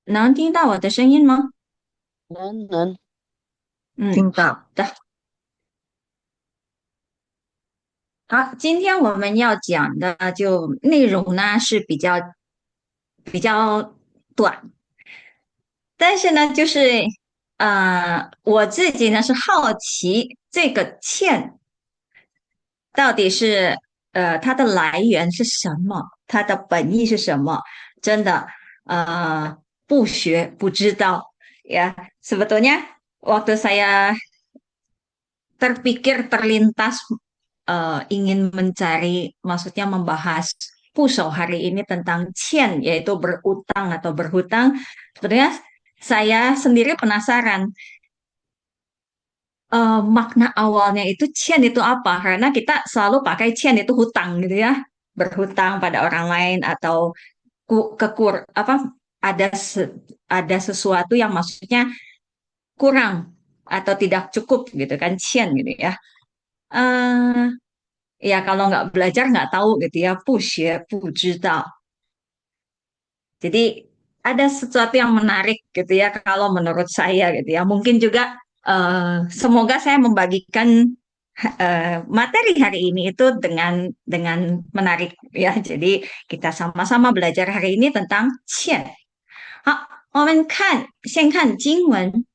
能听到我的声音吗？能，嗯，听到。好的。好，今天我们要讲的就内容呢是比较短，但是呢，就是我自己呢是好奇这个欠到底是它的来源是什么，它的本意是什么？真的不学不知道ya. Sebetulnya waktu saya terpikir terlintas ingin mencari, maksudnya membahas pusau hari ini tentang cien, yaitu berutang atau berhutang. Sebenarnya saya sendiri penasaran makna awalnya itu cien itu apa? Karena kita selalu pakai cien itu hutang gitu ya, berhutang pada orang lain atau apa ada ada sesuatu yang maksudnya kurang atau tidak cukup gitu kan cien gitu ya. Eh Ya kalau nggak belajar nggak tahu gitu ya, 不学不知道. Jadi ada sesuatu yang menarik gitu ya kalau menurut saya gitu ya. Mungkin juga semoga saya membagikan materi hari ini itu dengan menarik ya. Jadi kita sama-sama belajar hari ini tentang 欠. 好，我们先看经文，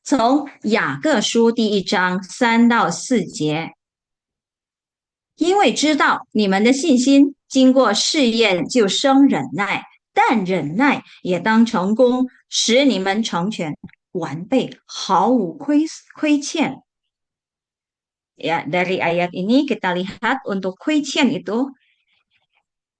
从雅各书第1章3到4节。因为知道你们的信心经过试验就生忍耐，但忍耐也当成功，使你们成全完备，毫无亏欠。Ya, dari ayat ini kita lihat untuk 亏欠 itu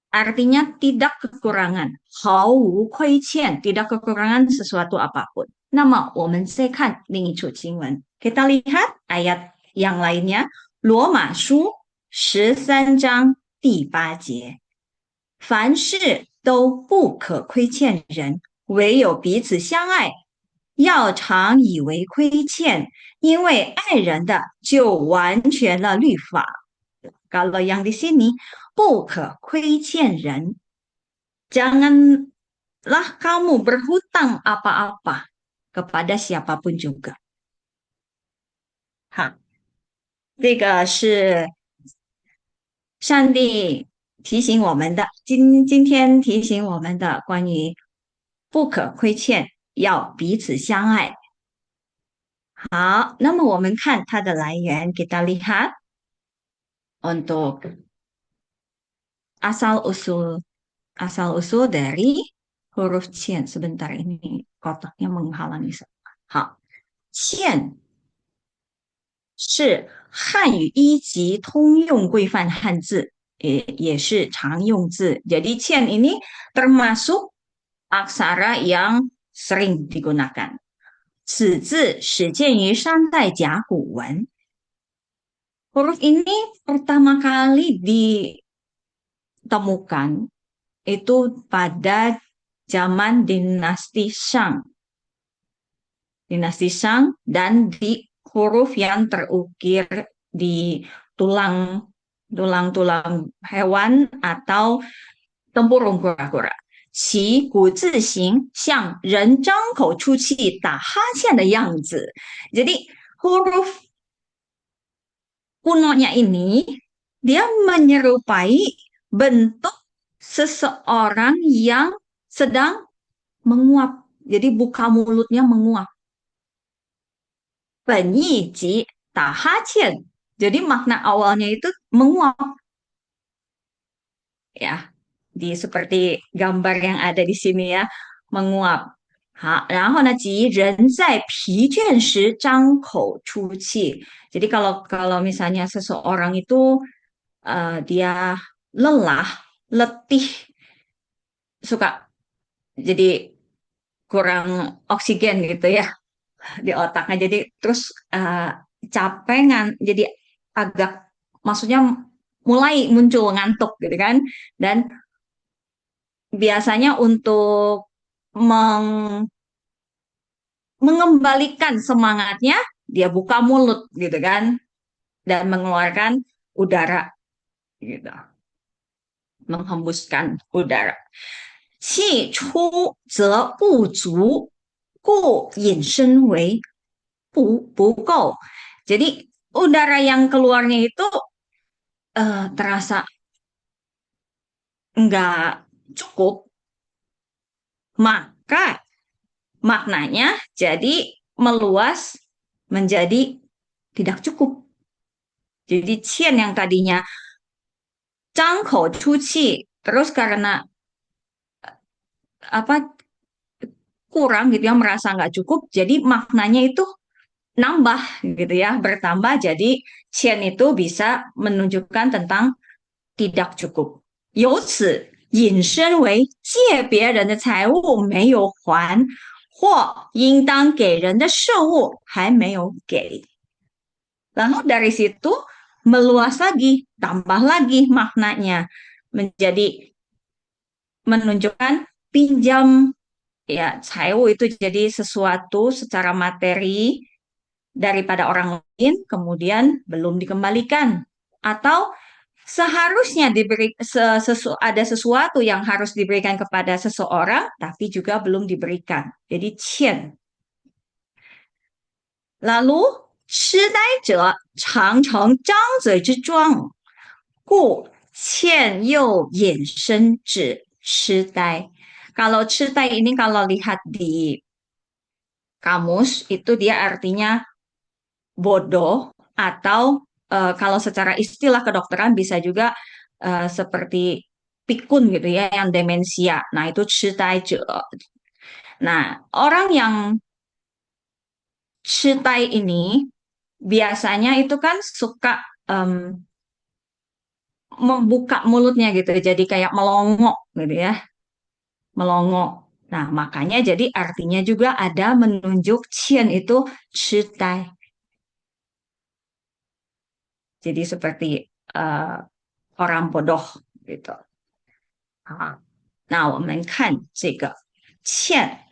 artinya tidak kekurangan, 毫无亏欠, tidak kekurangan sesuatu apapun. 那么我们再看另一处经文, kita lihat ayat yang lainnya, 罗马书13章第8节，凡事都不可亏欠人，唯有彼此相爱，要常以为亏欠，因为爱人的就完全了律法。Kalau yang di sini 不可亏欠人, janganlah kamu berhutang apa-apa kepada siapapun juga. 哈，这个是上帝提醒我们的，今天提醒我们的关于不可亏欠，要彼此相爱。好，那么我们看它的来源，kita lihat untuk asal usul asal usul dari huruf qian. Sebentar ini kotaknya menghalangi saya. 好，qian 是汉语一通用规范汉字，也是常用字. Jadi qian ini termasuk aksara yang sering digunakan. 此字始见于商代甲骨文. Huruf ini pertama kali ditemukan itu pada zaman dinasti Shang. Dinasti Shang dan di huruf yang terukir di tulang tulang-tulang hewan atau tempurung kura-kura. 其古字形像人张口出气打哈欠的样子. Jadi huruf kunonya ini dia menyerupai bentuk seseorang yang sedang menguap. Jadi buka mulutnya menguap. 本意即 tahachen. Jadi makna awalnya itu menguap ya. Di seperti gambar yang ada di sini ya, menguap. 好，然后呢，即人在疲倦时张口出气. Jadi kalau misalnya seseorang itu dia lelah, letih, suka jadi kurang oksigen gitu ya di otaknya. Jadi terus capek jadi agak maksudnya mulai muncul ngantuk gitu kan. Dan biasanya untuk meng mengembalikan semangatnya dia buka mulut gitu kan dan mengeluarkan udara gitu, menghembuskan udara. 气出则不足，故引申为不够. Jadi udara yang keluarnya itu terasa nggak cukup, maka maknanya jadi meluas menjadi tidak cukup. Jadi qian yang tadinya zhangkou cuci, terus karena apa kurang gitu ya, merasa nggak cukup, jadi maknanya itu nambah gitu ya, bertambah. Jadi qian itu bisa menunjukkan tentang tidak cukup. 由此引申为借别人的财物没有还，或应当给人的事物还没有给。Lalu dari situ meluas lagi, tambah lagi maknanya menjadi menunjukkan pinjam ya, caiwu itu jadi sesuatu secara materi daripada orang lain kemudian belum dikembalikan, atau seharusnya ada sesuatu yang harus diberikan kepada seseorang tapi juga belum diberikan. Jadi qian. Lalu 痴呆者常常张嘴之状，故欠又引申指痴呆. Kalau 痴呆 ini kalau lihat di kamus itu dia artinya bodoh, atau kalau secara istilah kedokteran bisa juga seperti pikun gitu ya, yang demensia. Nah, itu 痴呆者. Nah, orang yang 痴呆 ini biasanya itu kan suka membuka mulutnya gitu, jadi kayak melongo gitu ya, melongo. Nah, makanya jadi artinya juga ada menunjuk qian itu 痴呆. Jadi seperti uh, orang bodoh gitu. 好，那我们看这个欠，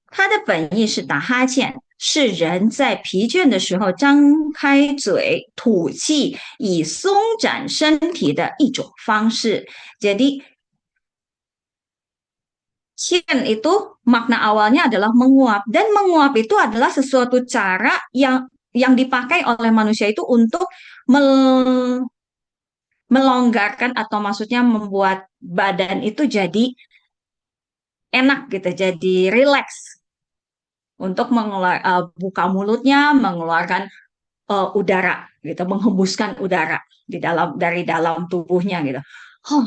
它的本意是打哈欠，是人在疲倦的时候张开嘴吐气，以松展身体的一种方式。Jadi qian itu makna awalnya adalah menguap, dan menguap itu adalah sesuatu cara yang dipakai oleh manusia itu untuk melonggarkan, atau maksudnya membuat badan itu jadi enak gitu, jadi rileks, untuk buka mulutnya, mengeluarkan udara gitu, menghembuskan udara dari dalam tubuhnya gitu. Oh,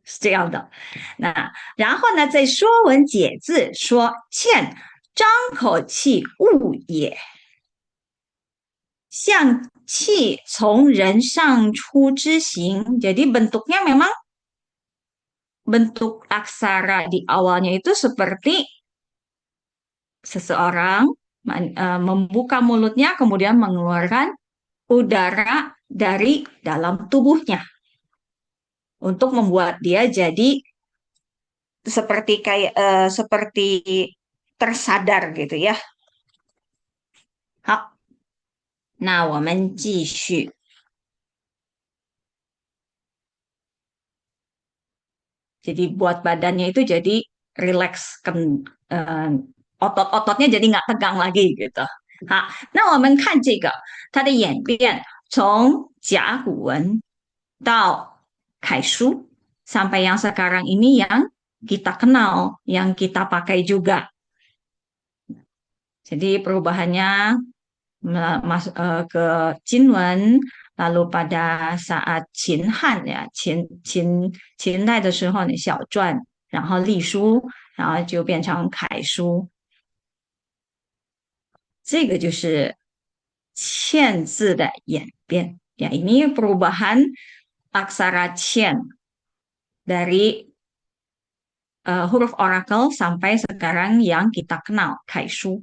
是这样的。那然后呢，在《说文解字》说："欠，张口气物也。"像气从人上出之形. Jadi bentuknya memang bentuk aksara di awalnya itu seperti seseorang membuka mulutnya kemudian mengeluarkan udara dari dalam tubuhnya untuk membuat dia jadi seperti tersadar gitu ya. 好，那我们继续。Jadi buat badannya itu jadi relax, otot-ototnya jadi nggak tegang lagi gitu. 好，那我们看这个它的演变，从甲骨文到楷书sampai yang sekarang ini yang kita kenal, yang kita pakai juga. Jadi perubahannya ke Jinwen, lalu pada saat Qin Han ya, Qin代的时候呢，小篆，然后隶书，然后就变成楷书。这个就是欠字的演变ya. Ini perubahan aksara qian dari huruf orakel sampai sekarang yang kita kenal 楷书。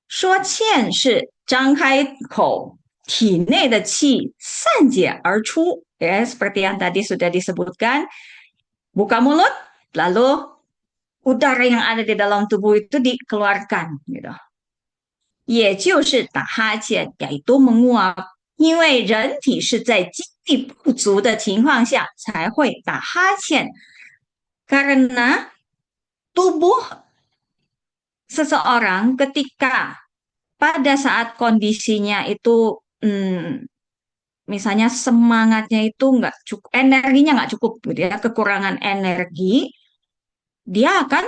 说欠是张开口，体内的气散解而出. Ya, seperti yang tadi sudah disebutkan, buka mulut, lalu udara yang ada di dalam tubuh itu dikeluarkan gitu. 也就是打哈欠，yaitu menguap，因为人体是在精力不足的情况下才会打哈欠。Karena tubuh seseorang ketika pada saat kondisinya itu misalnya semangatnya itu nggak cukup, energinya nggak cukup gitu ya, kekurangan energi, dia akan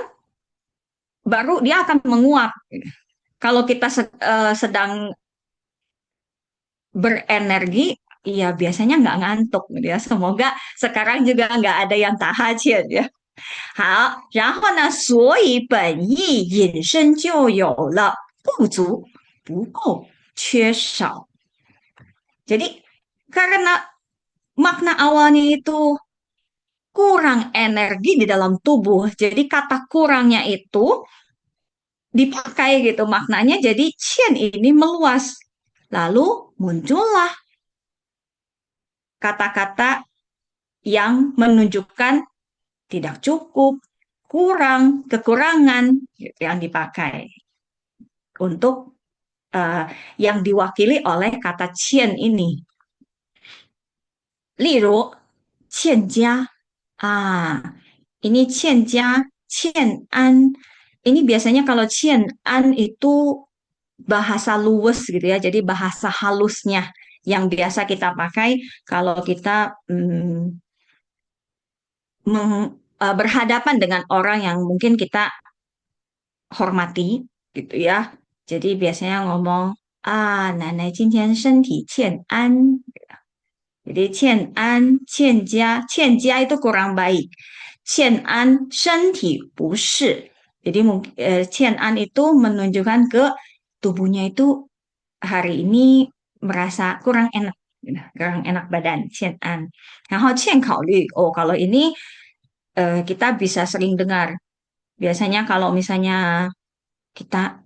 menguap. Kalau kita sedang berenergi, ya biasanya nggak ngantuk gitu ya. Semoga sekarang juga nggak ada yang tahajud ya. 好，然后呢，所以本意引申就有了不足、不够、缺少。Jadi karena makna awalnya itu kurang energi di dalam tubuh, jadi kata kurangnya itu dipakai gitu maknanya. Jadi qian ini meluas. Lalu muncullah kata-kata yang menunjukkan tidak cukup, kurang, kekurangan gitu, yang dipakai untuk uh, yang diwakili oleh kata qian ini. 例如，欠佳 ini qian an. Ini biasanya kalau qian an itu bahasa luwes gitu ya. Jadi bahasa halusnya yang biasa kita pakai kalau kita berhadapan dengan orang yang mungkin kita hormati gitu ya. Jadi biasanya ngomong, nanai 今天身体欠安. Jadi qian an, qian jia itu kurang baik. Qian an, 身体不适. Jadi mungkin qian an itu menunjukkan ke tubuhnya itu hari ini merasa kurang enak, gitu, kurang enak badan, qian an. Nah, qian khao lü. Oh, kalau ini kita bisa sering dengar. Biasanya kalau misalnya kita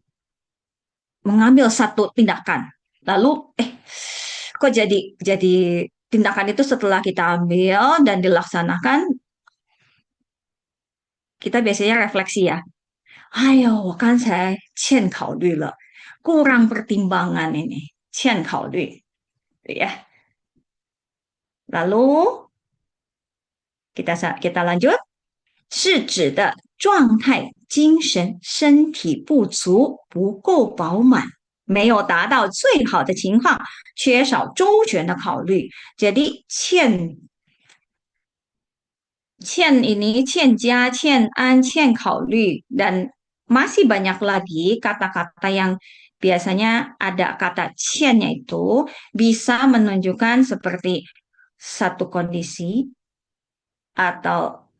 mengambil satu tindakan, lalu kok jadi tindakan itu setelah kita ambil dan dilaksanakan, kita biasanya refleksi ya. Ayo, kan saya 欠考虑了, kurang pertimbangan ini, 欠考虑, ya. Lalu kita lanjut, 是指的状态精神身体不足，不够饱满，没有达到最好的情况，缺少周全的考虑。Jadi 欠 ini 欠加、欠安、欠考虑, dan masih banyak lagi kata-kata yang biasanya ada kata 欠-nya itu bisa menunjukkan seperti satu kondisi atau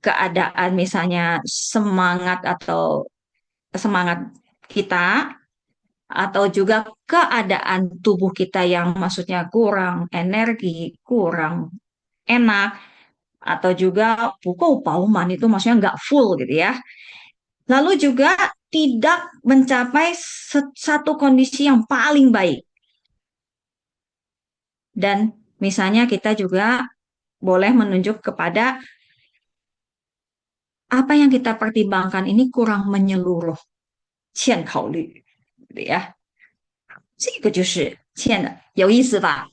keadaan, misalnya semangat atau semangat kita, atau juga keadaan tubuh kita yang maksudnya kurang energi, kurang enak, atau juga pukul pauman itu maksudnya nggak full gitu ya. Lalu juga tidak mencapai satu kondisi yang paling baik. Dan misalnya kita juga boleh menunjuk kepada apa yang kita pertimbangkan ini kurang menyeluruh, 欠考虑, gitu ya. 这个就是欠的，有意思吧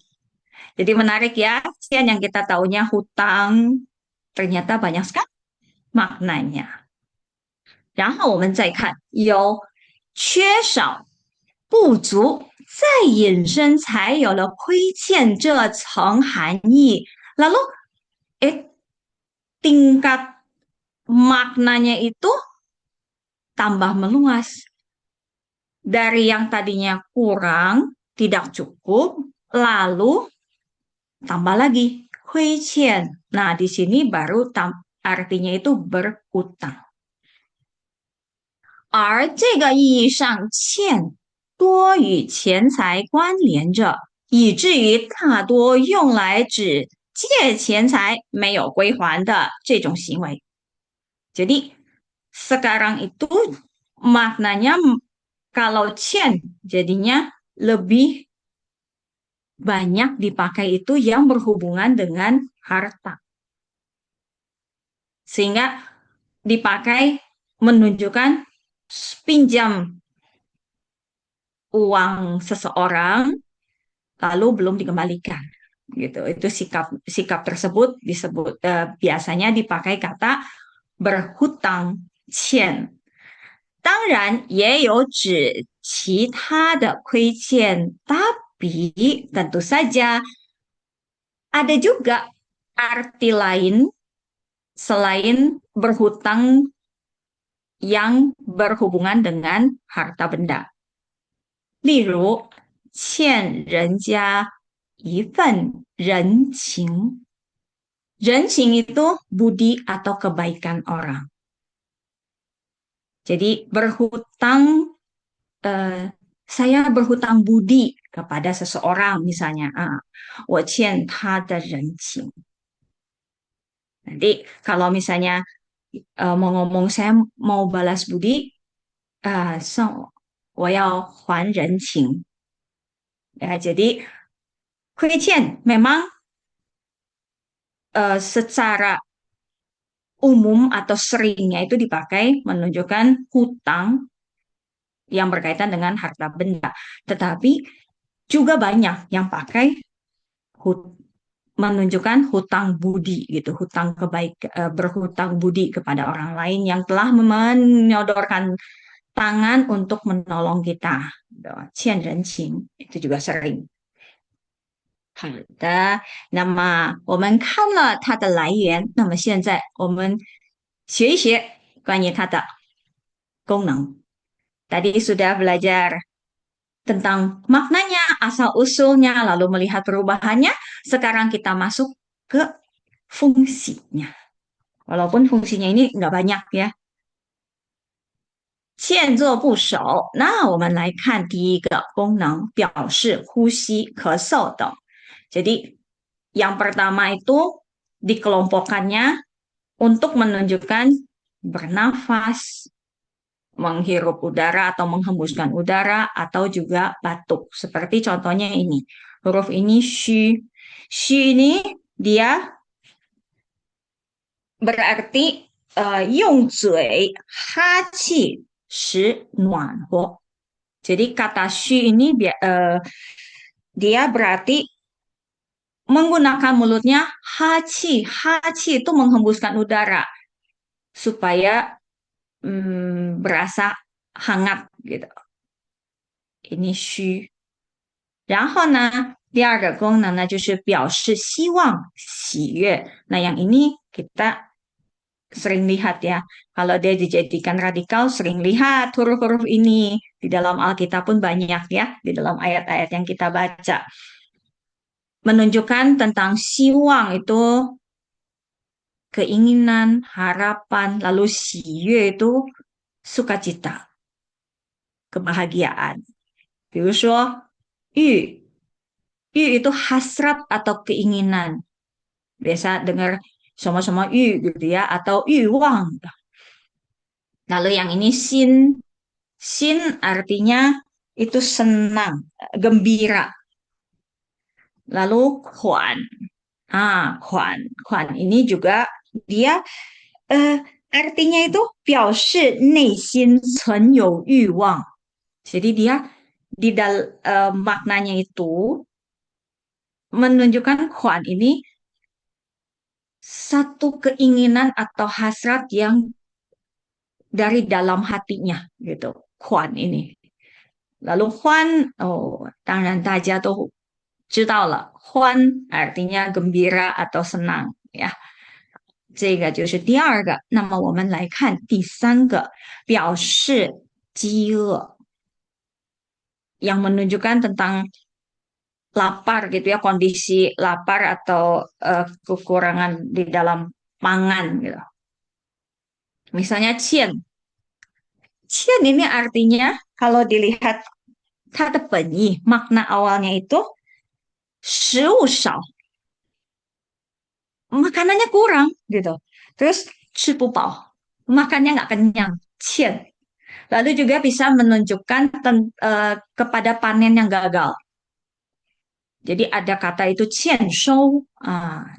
？Jadi menarik ya, 欠 yang kita taunya hutang, ternyata banyak sekali maknanya. 然后我们再看有缺少不足，再引申才有了亏欠这层含义. Lalu tingkat maknanya itu tambah meluas. Dari yang tadinya kurang, tidak cukup, lalu tambah lagi, 亏欠. Nah, di sini baru artinya itu berhutang. 而这个意义上欠多与钱财关联着，以至于大多用来指借钱财没有归还的这种行为。Jadi sekarang itu maknanya kalau 欠 jadinya lebih banyak dipakai itu yang berhubungan dengan harta. Sehingga dipakai menunjukkan pinjam uang seseorang lalu belum dikembalikan gitu. Itu sikap tersebut disebut biasanya dipakai kata berhutang 欠，当然也有指其他的亏欠，tapi tentu saja ada juga arti lain selain berhutang yang berhubungan dengan harta benda. 例如，欠人家一份人情。人情 itu budi atau kebaikan orang. Jadi berhutang, saya berhutang budi kepada seseorang misalnya. 我欠他的人情. Nanti kalau misalnya mau ngomong saya mau balas budi, 我要还人情. Ya, jadi 亏欠 memang secara umum atau seringnya itu dipakai menunjukkan hutang yang berkaitan dengan harta benda. Tetapi juga banyak yang pakai menunjukkan hutang budi gitu, berhutang budi kepada orang lain yang telah menyodorkan tangan untuk menolong kita. 欠人情 itu juga sering. 好的，那么我们看了它的来源，那么现在我们学一学关于它的功能. Tadi sudah belajar tentang maknanya, asal-usulnya, lalu melihat perubahannya. Sekarang kita masuk ke fungsinya. Walaupun fungsinya ini nggak banyak ya. 欠做部首，那我们来看第一个功能，表示呼吸、咳嗽等。Jadi yang pertama itu dikelompokkannya untuk menunjukkan bernafas, menghirup udara atau menghembuskan udara, atau juga batuk. Seperti contohnya ini, huruf ini shu. Shu ini dia berarti 用嘴哈气使暖和. Jadi kata shu ini dia berarti menggunakan mulutnya hachi. Hachi itu menghembuskan udara supaya berasa hangat gitu. Ini shu. 然后呢，第二个功能呢就是表示希望、喜悦。那yang ini kita sering lihat ya. Kalau dia dijadikan radikal, sering lihat huruf-huruf ini. Di dalam Alkitab pun banyak ya, di dalam ayat-ayat yang kita baca. Menunjukkan tentang siwang itu keinginan, harapan, lalu xiyue itu sukacita, kebahagiaan. 比如说欲itu hasrat atau keinginan. Biasa dengar sama-sama yu gitu ya, atau yuwang. Lalu yang ini sin. Sin artinya itu senang, gembira. Lalu kuan. Kuan. Kuan ini juga dia artinya itu 表示内心存有欲望. Jadi dia di maknanya itu menunjukkan kuan ini satu keinginan atau hasrat yang dari dalam hatinya gitu. Kuan ini. Lalu huan, oh, 当然大家都知道了，欢 artinya gembira atau senang ya. 这个就是第二个。那么我们来看第三个，表示饥饿，yang menunjukkan tentang lapar gitu ya, kondisi lapar atau kekurangan di dalam pangan gitu. Misalnya cien. Cien ini artinya kalau dilihat makna awalnya itu 食物少, makanannya kurang gitu. Terus 吃不饱, makannya nggak kenyang, 欠. Lalu juga bisa menunjukkan kepada panen yang gagal. Jadi ada kata itu 欠收,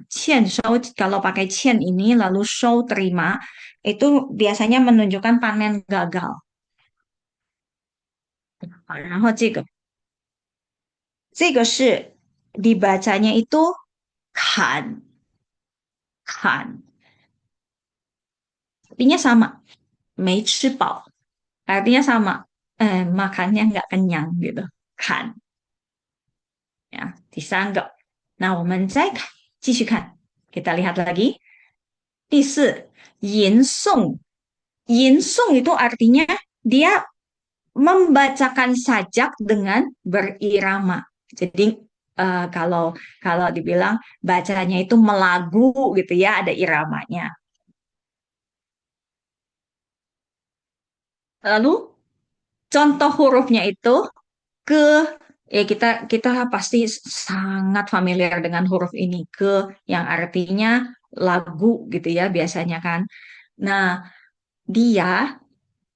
欠收 kalau pakai 欠 ini lalu 收 terima, itu biasanya menunjukkan panen gagal. 然后这个是 dibacanya itu 砍. artinya sama, 没吃饱 artinya sama, makannya nggak kenyang gitu kan ya, disanggap. Nah, 我们再看继续看，kita lihat lagi. 第四，吟诵，吟诵 itu artinya dia membacakan sajak dengan berirama. Jadi kalau kalau dibilang bacanya itu melagu gitu ya, ada iramanya. Lalu contoh hurufnya itu ke, ya kita kita pasti sangat familiar dengan huruf ini, ke yang artinya lagu gitu ya biasanya kan. Nah, dia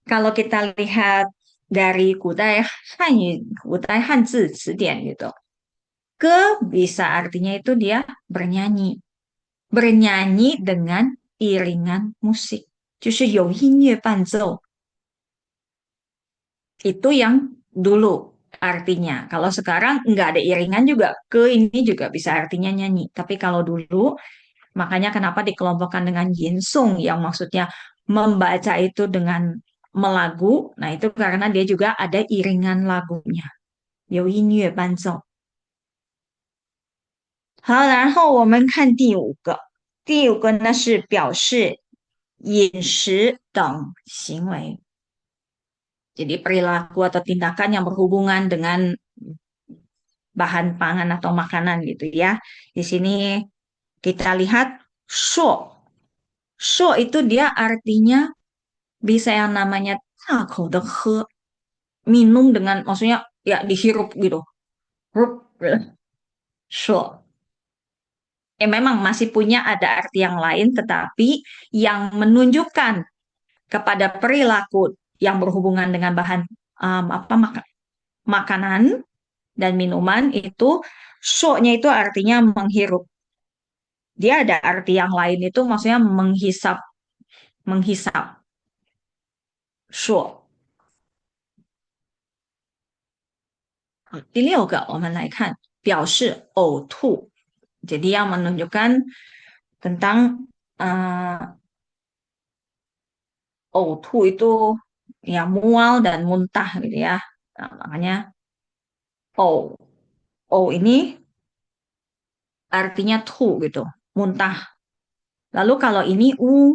kalau kita lihat dari Kudai Hanzi词典gitu, ke bisa artinya itu dia bernyanyi, bernyanyi dengan iringan musik. 就是有音乐伴奏 itu yang dulu artinya. Kalau sekarang nggak ada iringan juga, ke ini juga bisa artinya nyanyi. Tapi kalau dulu, makanya kenapa dikelompokkan dengan yinsung yang maksudnya membaca itu dengan melagu. Nah, itu karena dia juga ada iringan lagunya. 有音乐伴奏。好，然后我们看第五个，第五个呢是表示饮食等行为。Jadi perilaku atau tindakan yang berhubungan dengan bahan pangan atau makanan gitu ya. Di sini kita lihat sho. Sho itu dia artinya bisa yang namanya takou de he, minum dengan maksudnya ya dihirup gitu. Rup, sho. Memang masih punya ada arti yang lain, tetapi yang menunjukkan kepada perilaku yang berhubungan dengan bahan apa makanan dan minuman itu, so-nya itu artinya menghirup. Dia ada arti yang lain itu maksudnya menghisap, menghisap. So, 第六个我们来看表示呕吐， jadi yang menunjukkan tentang uh, 呕吐 itu ya mual dan muntah gitu ya. Nah, makanya oh, oh ini artinya tu gitu, muntah. Lalu kalau ini u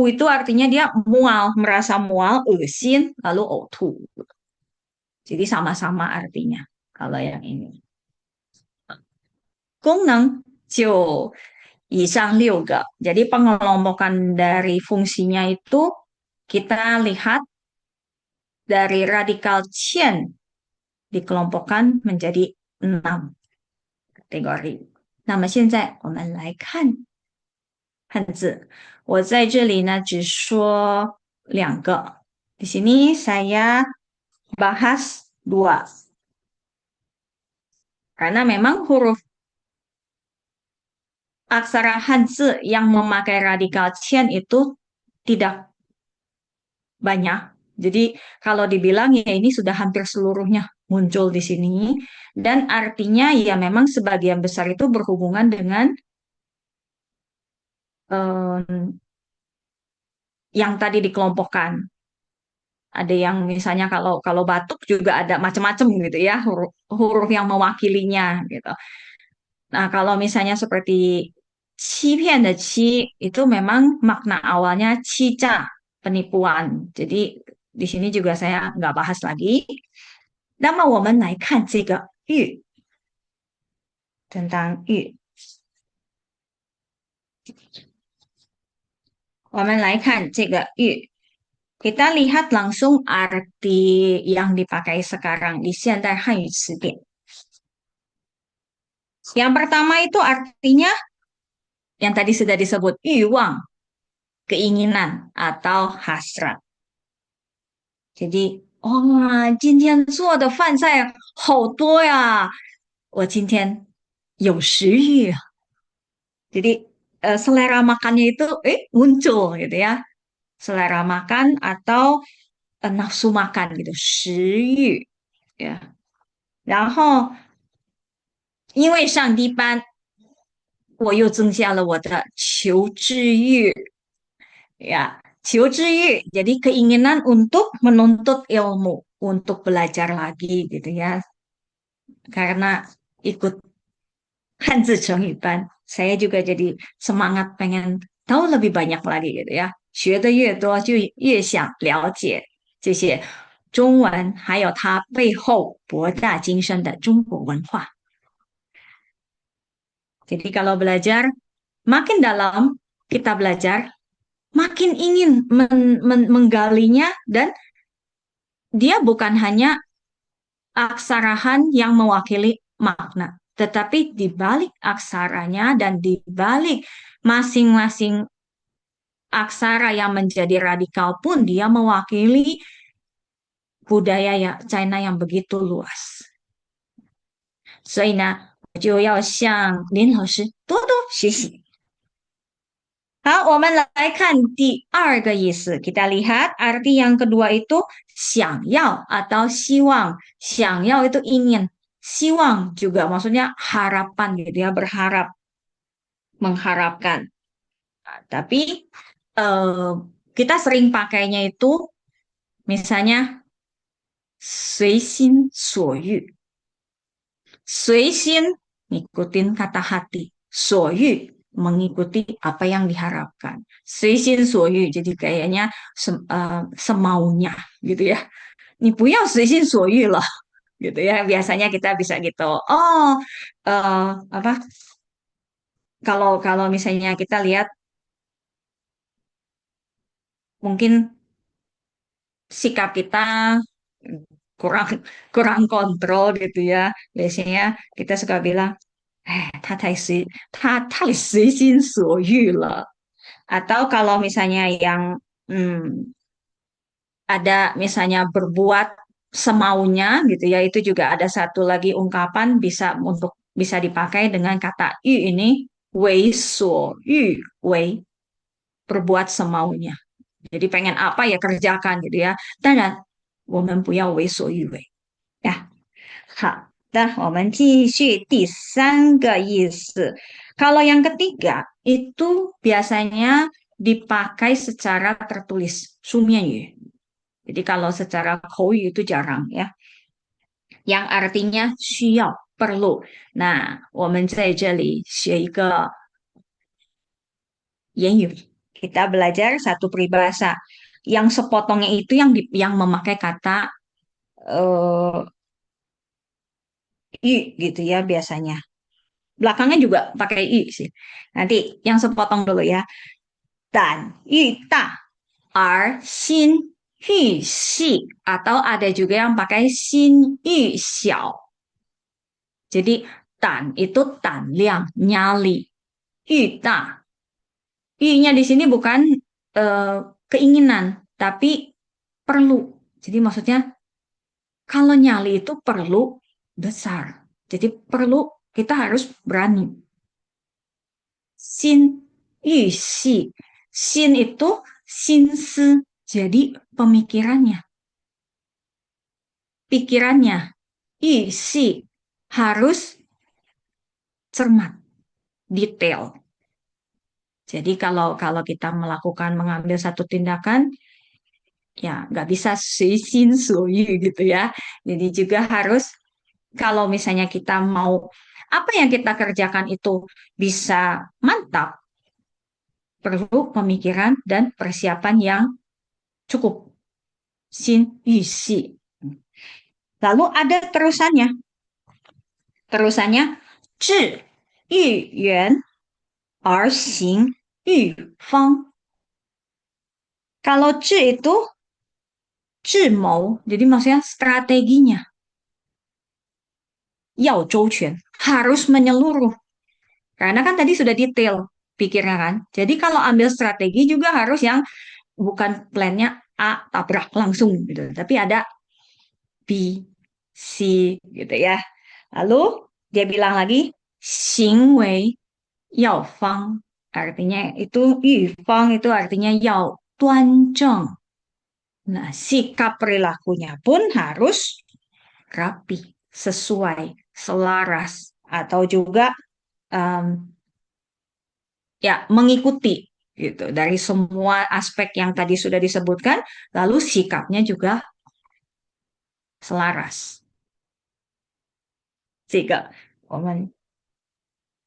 itu artinya dia mual, merasa mual, eusin, lalu tu. Jadi sama-sama artinya kalau yang ini. 功能就以上6个. Jadi pengelompokan dari fungsinya itu kita lihat dari radikal qian dikelompokkan menjadi 6 kategori. 那么现在我们来看汉字，我在这里呢只说2个，di sini saya bahas 2 karena memang huruf aksara Hanzi yang memakai radikal qian itu tidak banyak. Jadi kalau dibilang ya ini sudah hampir seluruhnya muncul di sini dan artinya ya memang sebagian besar itu berhubungan dengan yang tadi dikelompokkan. Ada yang misalnya kalau kalau batuk juga ada macam-macam gitu ya huruf, huruf yang mewakilinya gitu. Nah, kalau misalnya seperti cipian de ci itu memang makna awalnya cica, penipuan. Jadi di sini juga saya nggak bahas lagi. 那么我们来看这个玉，我们来看这个玉，kita lihat langsung arti yang dipakai sekarang di 现代汉语词典. Yang pertama itu artinya yang tadi sudah disebut yuwang, keinginan atau hasrat. Jadi, oh, 今天做的饭菜好多呀，我今天有食欲. Jadi selera makannya itu muncul gitu ya. Selera makan atau nafsu makan gitu, 食欲 ya. 然后因为上低班，我又增加了我的求知欲 ya. 求知欲, jadi keinginan untuk menuntut ilmu, untuk belajar lagi gitu ya. Karena ikut Hanzi Chengyu saya juga jadi semangat pengen tahu lebih banyak lagi gitu ya. 学的越多，就越想了解这些中文，还有它背后博大精深的中国文化。Jadi kalau belajar, makin dalam kita belajar, makin ingin menggalinya dan dia bukan hanya aksarahan yang mewakili makna, tetapi di balik aksaranya dan di balik masing-masing aksara yang menjadi radikal pun dia mewakili budaya ya China yang begitu luas. 所以呢，我就要向林老师多多学习。好，我们来看第二个意思。Kita lihat arti yang kedua itu 想要 atau 希望. 想要 itu ingin. 希望 juga maksudnya harapan gitu ya, berharap, mengharapkan. Nah, tapi eh, kita sering pakainya itu misalnya 随心所欲. 随心 ngikutin kata hati. 所欲 mengikuti apa yang diharapkan. 随心所欲 jadi kayaknya semaunya gitu ya. 你不要随心所欲了 gitu ya. Biasanya kita bisa gitu. Oh, apa? Kalau kalau misalnya kita lihat mungkin sikap kita kurang kurang kontrol gitu ya. Biasanya kita suka bilang, 哎，他太随心所欲了. Atau kalau misalnya yang ada misalnya berbuat semaunya gitu ya, itu juga ada satu lagi ungkapan bisa dipakai dengan kata yu ini, 为所欲为, berbuat semaunya. Jadi pengen apa ya kerjakan gitu ya. 当然，我们不要为所欲为。Ya, hak. Dah, 我们继续第三个意思. Kalau yang ketiga itu biasanya dipakai secara tertulis, 书面语. Jadi kalau secara口语 itu jarang ya. Yang artinya 需要, perlu. Nah, 我们在这里学一个言语. Kita belajar satu peribahasa. Yang sepotongnya itu yang memakai kata i gitu ya biasanya. Belakangnya juga pakai i sih. Nanti yang sepotong dulu ya. Dan yu da, er xin yu xi, atau ada juga yang pakai xin yu xiao. Jadi dan itu dan liang, nyali. Yu da. Yu-nya di sini bukan keinginan, tapi perlu. Jadi maksudnya kalau nyali itu perlu besar. Jadi perlu kita harus berani. Xin yu xi. Xin itu sinsi. Jadi pemikirannya. Pikirannya. Yu xi harus cermat, detail. Jadi kalau kalau kita mengambil satu tindakan, ya nggak bisa suisin suyu gitu ya. Jadi juga harus kalau misalnya kita mau apa yang kita kerjakan itu bisa mantap, perlu pemikiran dan persiapan yang cukup. Xin yu xi. Lalu ada terusannya. Terusannya, 智喻圆而行喻方. Kalau 智 itu 智谋, jadi maksudnya strateginya. 要周全, harus menyeluruh. Karena kan tadi sudah detail pikirnya kan. Jadi kalau ambil strategi juga harus yang bukan plannya A tabrak langsung gitu. Tapi ada B, C gitu ya. Lalu dia bilang lagi, 行为要方. Artinya itu, 预方itu artinya 要端正. Nah, sikap perilakunya pun harus rapi, sesuai, selaras, atau juga ya mengikuti gitu. Dari semua aspek yang tadi sudah disebutkan, lalu sikapnya juga selaras. 这个我们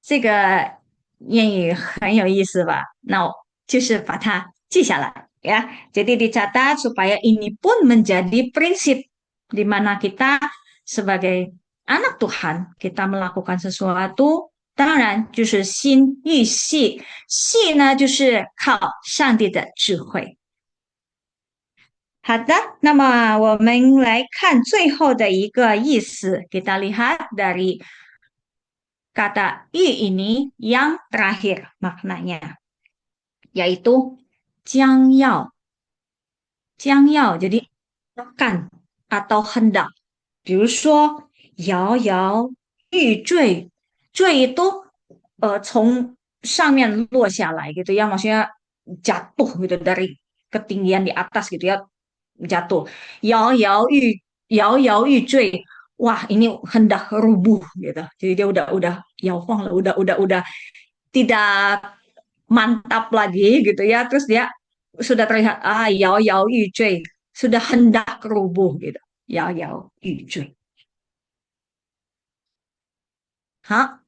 这个谚语很有意思吧？那我就是把它记下来 ya. Jadi dicatat supaya ini pun menjadi prinsip di mana kita sebagai anak Tuhan kita melakukan sesuatu, 当然就是心欲细，细呢就是靠上帝的智慧。好的，那么我们来看最后的一个意思。Kita lihat dari kata "yu" ini yang terakhir maknanya, yaitu 将要，jadi akan atau hendak. 比如说摇摇欲坠，坠 itu 从上面落下来 gitu ya, maksudnya jatuh gitu dari ketinggian di atas gitu ya, jatuh. 摇摇欲坠, wah ini hendak rubuh gitu. Jadi dia udah yauhong lah, udah tidak mantap lagi gitu ya. Terus dia sudah terlihat yao yao yu cuy, sudah hendak rubuh gitu. Yao yao yu cuy. 好，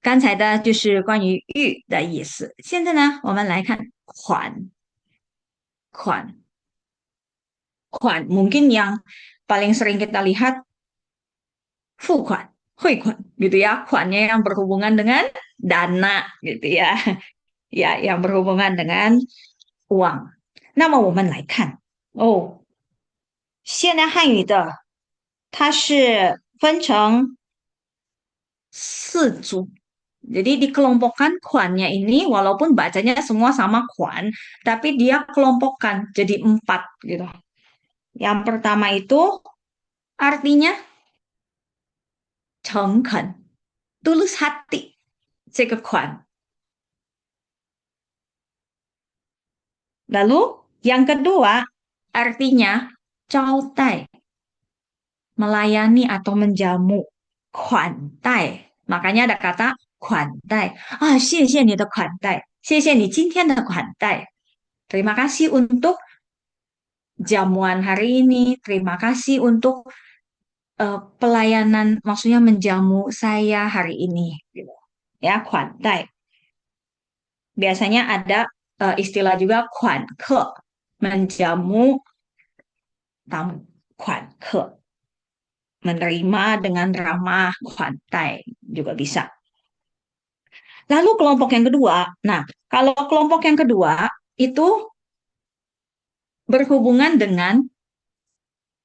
刚才的就是关于玉的意思。现在呢，我们来看款。mungkin yang paling sering kita lihat 汇款gitu ya. Kuannya yang berhubungan dengan dana gitu ya. Ya, yang berhubungan dengan uang. 那么我们来看现代汉语的它是分成四组. Jadi dikelompokkan kuannya ini walaupun bacanya semua sama kuan, tapi dia kelompokkan jadi 4 gitu. Yang pertama itu artinya 诚恳, tulus hati, 这个款. Lalu yang kedua artinya 招待, melayani atau menjamu, 款待. Makanya ada kata 款待. 谢谢你的款待, 谢谢你今天的款待. Terima kasih untuk jamuan hari ini, terima kasih untuk pelayanan, maksudnya menjamu saya hari ini. Gitu. Ya, 款待. Biasanya ada istilah juga 款客, menjamu tamu, 款客. Menerima dengan ramah, 款待 juga bisa. Lalu kelompok yang kedua, nah kalau kelompok yang kedua itu berhubungan dengan,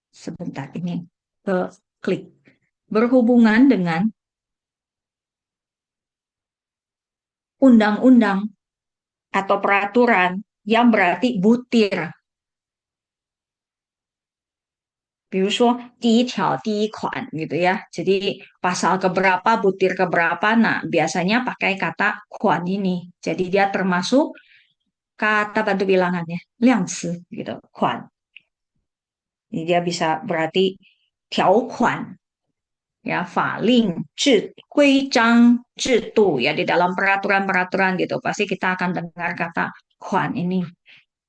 sebentar ini ke klik, berhubungan dengan undang-undang atau peraturan yang berarti butir. 比如说第一条第一款 gitu ya. Jadi pasal keberapa, butir keberapa, nah biasanya pakai kata kuan ini. Jadi dia termasuk kata bantu bilangannya, 量词 gitu, kuan. Jadi dia bisa berarti 条款 ya, 法令, 规章制度 ya, di dalam peraturan-peraturan gitu. Pasti kita akan dengar kata kuan ini.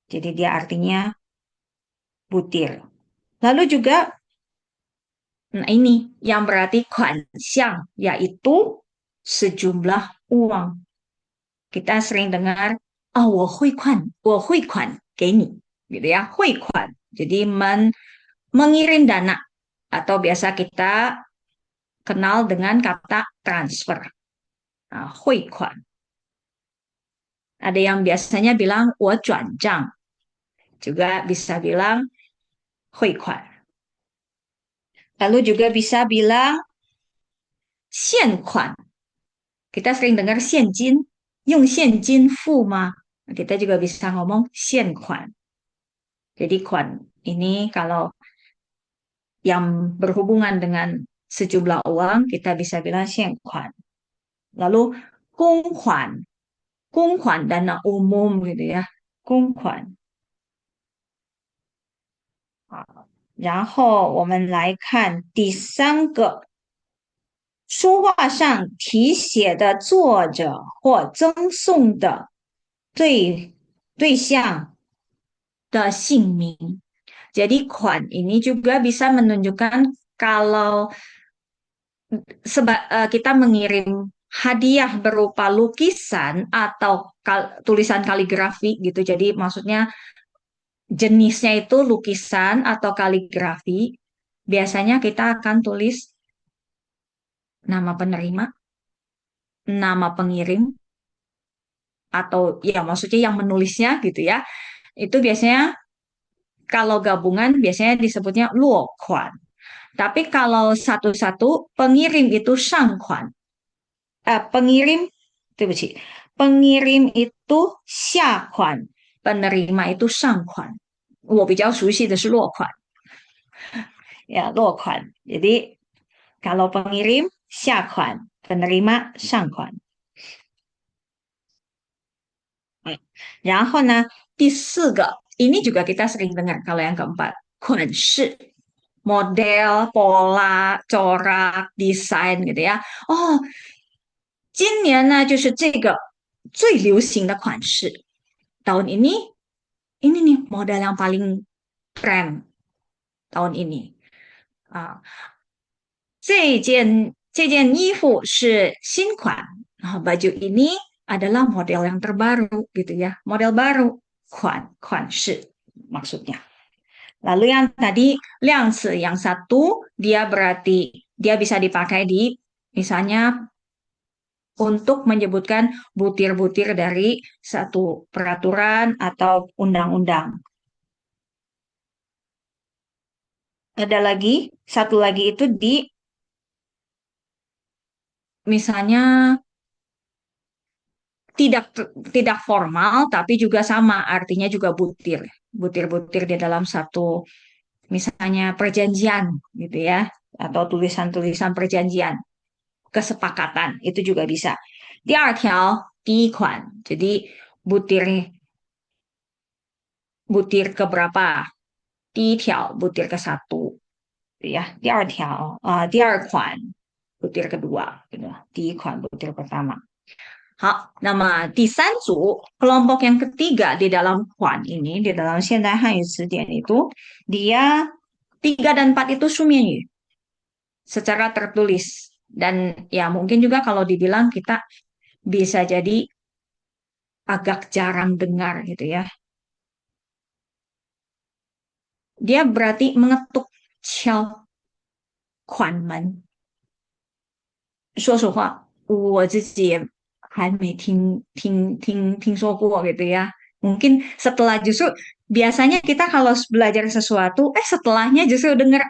Jadi dia artinya butir. Lalu juga, nah ini yang berarti kuan xiang, yaitu sejumlah uang. Kita sering dengar, 我汇款给你, gitu ya, 汇款. Jadi mengirim dana, atau biasa kita kenal dengan kata transfer. Nah, 汇款. Ada yang biasanya bilang 我转账, juga bisa bilang 汇款. Lalu juga bisa bilang 现款. Kita sering dengar 现金, 用现金付吗? Kita juga bisa ngomong 现款. Jadi kuan ini kalau yang berhubungan dengan sejumlah uang, kita bisa bilang 现款. Lalu 公款 dana umum gitu ya, 公款. 然后我们来看第三个，书画上题写的作者或赠送的对象的姓名. Jadi Kwan ini juga bisa menunjukkan kalau kita mengirim hadiah berupa lukisan atau tulisan kaligrafi gitu. Jadi maksudnya jenisnya itu lukisan atau kaligrafi. Biasanya kita akan tulis nama penerima, nama pengirim, atau ya maksudnya yang menulisnya gitu ya. Itu biasanya kalau gabungan biasanya disebutnya luokuan. Tapi kalau satu-satu pengirim itu shangkuan. Pengirim, 对不起, pengirim itu xiakuan, penerima itu shangkuan. 我比较熟悉的是落款, ya 落款. Jadi kalau pengirim xiakuan, penerima shangkuan. 然后呢，第四个 ini juga kita sering dengar kalau yang keempat, 款式 model, pola, corak, desain gitu ya. Oh, 今年呢就是这个最流行的款式. Tahun ini nih model yang paling tren tahun ini. 这件衣服是新款, baju ini adalah model yang terbaru gitu ya, model baru, 款式 maksudnya. Lalu yang tadi 量词 yang satu dia berarti dia bisa dipakai di misalnya untuk menyebutkan butir-butir dari satu peraturan atau undang-undang. Ada lagi, satu lagi itu di misalnya tidak tidak formal tapi juga sama artinya juga butir. Butir-butir di dalam satu misalnya perjanjian gitu ya atau tulisan-tulisan perjanjian, kesepakatan itu juga bisa. 第二条,第一款, jadi butir butir keberapa? 第一条 butir ke satu ya. 第二条 第二款 butir kedua gitu. 第一款 butir pertama. 好，那么第三组 kelompok yang ketiga di dalam Kuan ini di dalam Xiandai Hanyu词典 itu dia 3 dan 4 itu Sumianyu secara tertulis dan ya mungkin juga kalau dibilang kita bisa jadi agak jarang dengar gitu ya. Dia berarti mengetuk, 敲 Kuan Men. 说实话，我自己也还没听说过 gitu ya. Mungkin setelah justru biasanya kita kalau belajar sesuatu, setelahnya justru dengar,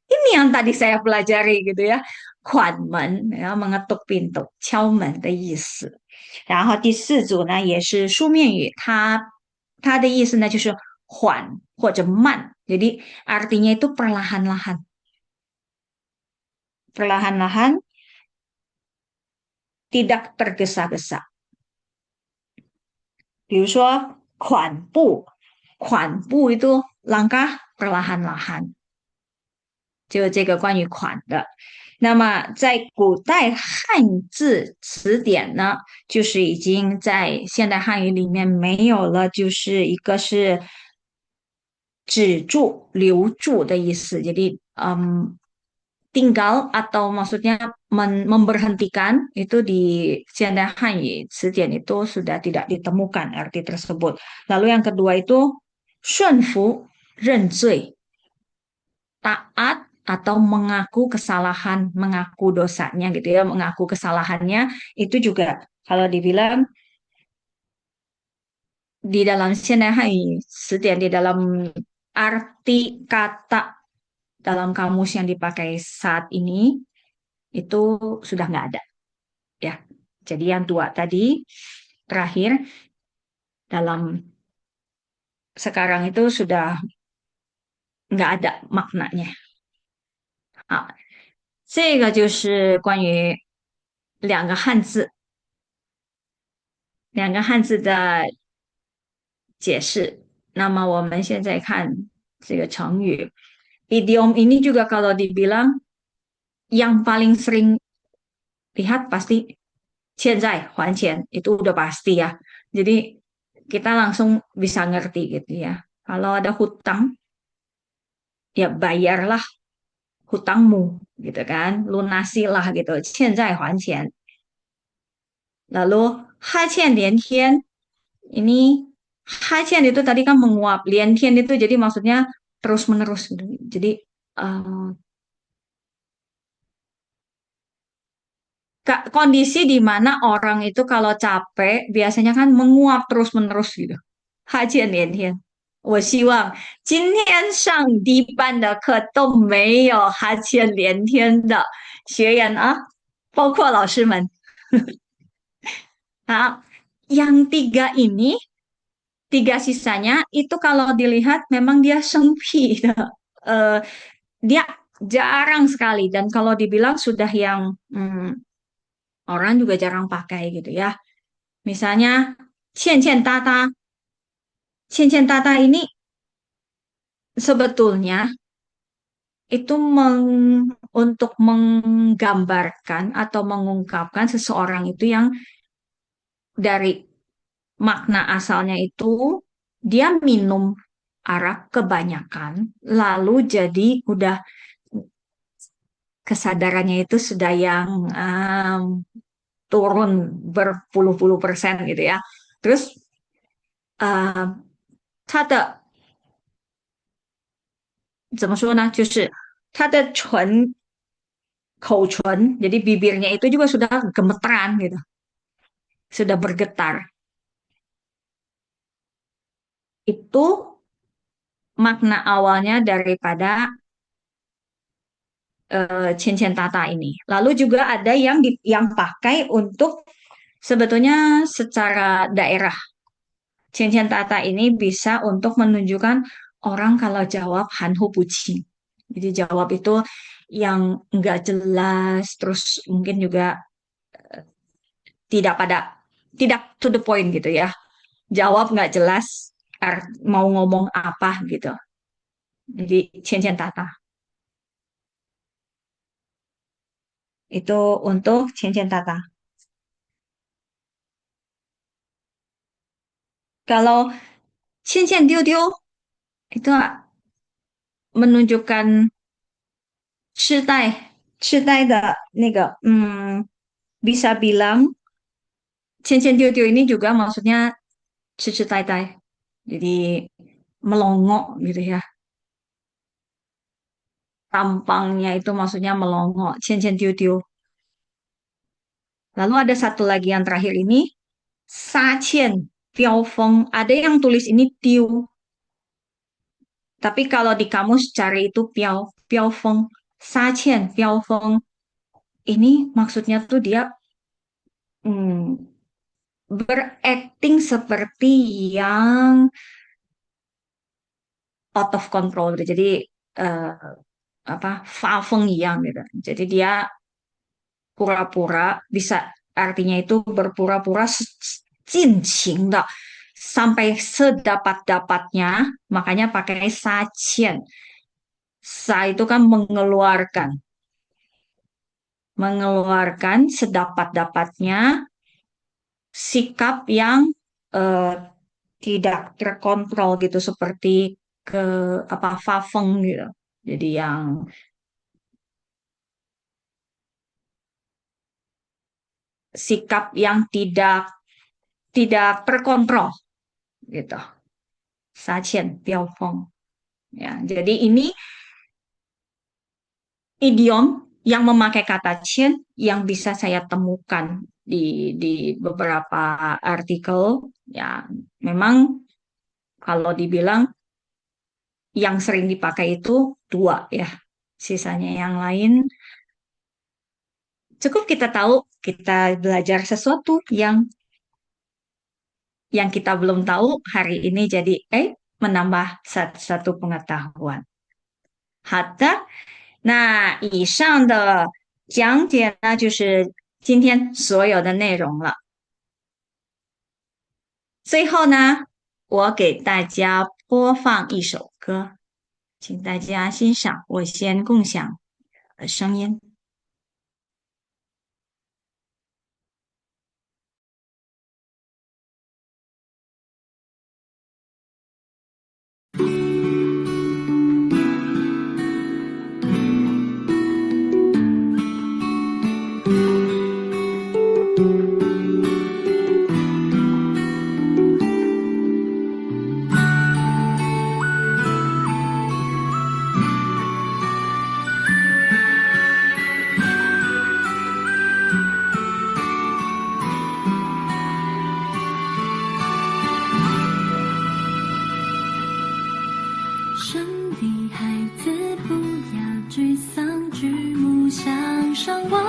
ini yang tadi saya pelajari gitu ya. 关门 ya, mengetuk pintu, 敲门的意思。然后第四组呢也是书面语，它的意思呢就是缓或者慢，jadi artinya itu perlahan-lahan, perlahan-lahan, tidak tergesa-gesa. 比如说款步 itu langkah perlahan-lahan. 就这个关于款的。那么在古代汉字词典呢，就是已经在现代汉语里面没有了，就是一个是止住、留住的意思。Jadi tinggal atau maksudnya memberhentikan itu di Xiandai Hanyu词典 itu sudah tidak ditemukan arti tersebut. Lalu yang kedua itu 顺服、认罪、taat atau mengaku kesalahan, mengaku dosanya gitu ya, mengaku kesalahannya itu juga kalau dibilang di dalam Xiandai Hanyu词典 di dalam arti kata dalam kamus yang dipakai saat ini itu sudah nggak ada ya. Jadi yang dua tadi terakhir dalam sekarang itu sudah nggak ada maknanya. 这个就是关于两个汉字，两个汉字的解释。那么我们现在看这个成语，idiom ini juga kalau dibilang yang paling sering lihat pasti 欠债还钱 itu udah pasti ya. Jadi kita langsung bisa ngerti gitu ya. Kalau ada hutang, ya bayarlah hutangmu gitu kan, lunasilah gitu. 欠债还钱. Lalu 哈欠连天 ini 哈欠 itu tadi kan menguap, 连天 itu jadi maksudnya terus menerus gitu. Jadi eh, kondisi di mana orang itu kalau capek biasanya kan menguap terus menerus gitu. 哈欠连天. 我希望今天上低班的课都没有哈欠连天的学员啊，包括老师们。好，yang tiga ini, tiga sisanya itu kalau dilihat memang dia sempit. Eh, dia jarang sekali dan kalau dibilang sudah yang orang juga jarang pakai gitu ya. Misalnya 欠欠哒哒, 欠欠哒哒 ini sebetulnya itu untuk menggambarkan atau mengungkapkan seseorang itu yang dari makna asalnya itu dia minum arak kebanyakan, lalu jadi udah kesadarannya itu sudah yang turun berpuluh-puluh persen gitu ya. Terus 他的怎么说呢？就是他的口唇, jadi bibirnya itu juga sudah gemeteran gitu, sudah bergetar. Itu makna awalnya daripada cincin tata ini. Lalu juga ada yang pakai untuk sebetulnya secara daerah. Cincin tata ini bisa untuk menunjukkan orang kalau jawab hanhu bucin. Jadi jawab itu yang nggak jelas, terus mungkin juga tidak pada tidak to the point gitu ya. Jawab nggak jelas mau ngomong apa gitu. Jadi cincin tata itu untuk cincin tata. Kalau cincin diu itu menunjukkan 痴呆的那个，bisa bilang cincin diu ini juga maksudnya 痴痴呆呆, jadi melongo gitu ya. Tampangnya itu maksudnya melongo, cincin diu. Lalu ada satu lagi yang terakhir ini, 杀欠飙风. Ada yang tulis ini tiu, tapi kalau di kamus cari itu piao, piaofeng, 杀欠飙风. Ini maksudnya tuh dia hmm, berakting seperti yang out of control gitu. Jadi eh, apa 发疯一样 gitu. Jadi dia pura-pura bisa artinya itu berpura-pura 尽情的 sampai sedapat-dapatnya, makanya pakai sacien. Sa itu kan mengeluarkan sedapat-dapatnya sikap yang eh, tidak terkontrol gitu seperti ke apa fafeng gitu. Jadi yang sikap yang tidak tidak terkontrol gitu. Sacien Piaofeng. Ya, jadi ini idiom yang memakai kata cien yang bisa saya temukan di beberapa artikel. Ya, memang kalau dibilang yang sering dipakai itu dua ya. Sisanya yang lain cukup kita tahu, kita belajar sesuatu yang kita belum tahu hari ini jadi menambah satu pengetahuan. 好的，那以上的讲解呢，就是今天所有的内容了。最后呢，我给大家播放一首歌，请大家欣赏。我先共享声音。生的孩子不要沮丧，举目向上望。